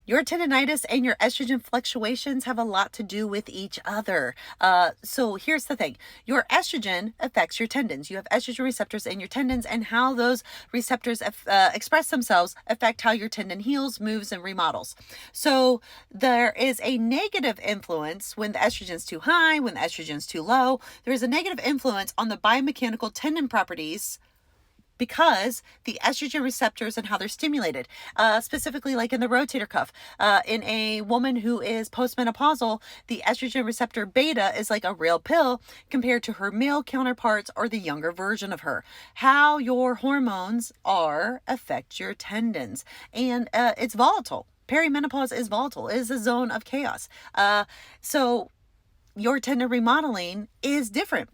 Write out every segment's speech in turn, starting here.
Your tendinitis and your estrogen fluctuations have a lot to do with each other. So here's the thing. Your estrogen affects your tendons. You have estrogen receptors in your tendons, and how those receptors express themselves affect how your tendon heals, moves, and remodels. So there is a negative influence when the estrogen's too high, when the estrogen's too low. There is a negative influence on the biomechanical tendon properties because the estrogen receptors and how they're stimulated, specifically like in the rotator cuff. In a woman who is postmenopausal, the estrogen receptor beta is like a real pill compared to her male counterparts or the younger version of her. How your hormones are affect your tendons, and it's volatile. Perimenopause is volatile, it is a zone of chaos. So your tendon remodeling is different.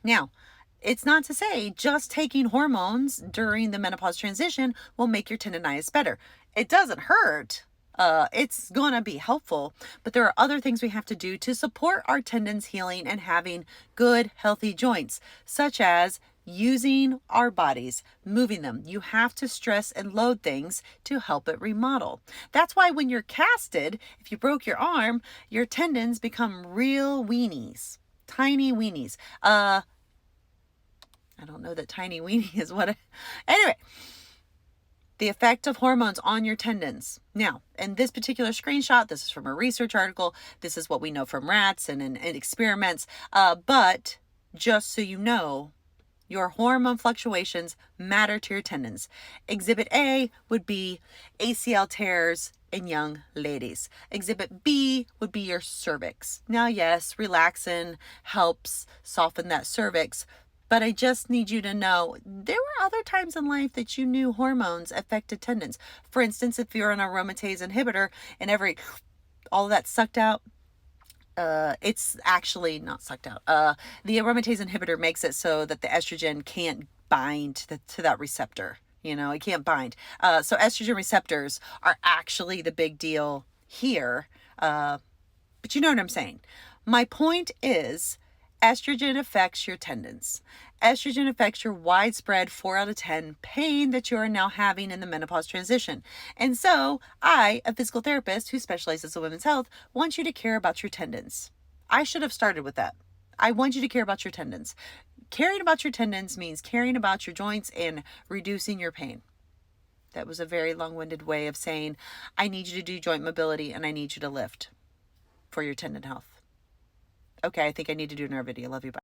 Now, it's not to say just taking hormones during the menopause transition will make your tendinitis better. It doesn't hurt. It's going to be helpful, but there are other things we have to do to support our tendons healing and having good, healthy joints, such as using our bodies, moving them. You have to stress and load things to help it remodel. That's why when you're casted, if you broke your arm, your tendons become real weenies, tiny weenies. I don't know that tiny weenie is what anyway, the effect of hormones on your tendons. Now, in this particular screenshot, this is from a research article. This is what we know from rats and in experiments. But just so you know, your hormone fluctuations matter to your tendons. Exhibit A would be ACL tears in young ladies. Exhibit B would be your cervix. Now, yes, relaxin helps soften that cervix, but I just need you to know there were other times in life that you knew hormones affected tendons. For instance, if you're on a aromatase inhibitor and all of that sucked out, it's actually not sucked out. The aromatase inhibitor makes it so that the estrogen can't bind to that receptor. It can't bind. So estrogen receptors are actually the big deal here. But you know what I'm saying. My point is, estrogen affects your tendons. Estrogen affects your widespread 4 out of 10 pain that you are now having in the menopause transition. And so I, a physical therapist who specializes in women's health, want you to care about your tendons. I should have started with that. I want you to care about your tendons. Caring about your tendons means caring about your joints and reducing your pain. That was a very long-winded way of saying, I need you to do joint mobility and I need you to lift for your tendon health. Okay, I think I need to do another video. Love you. Bye.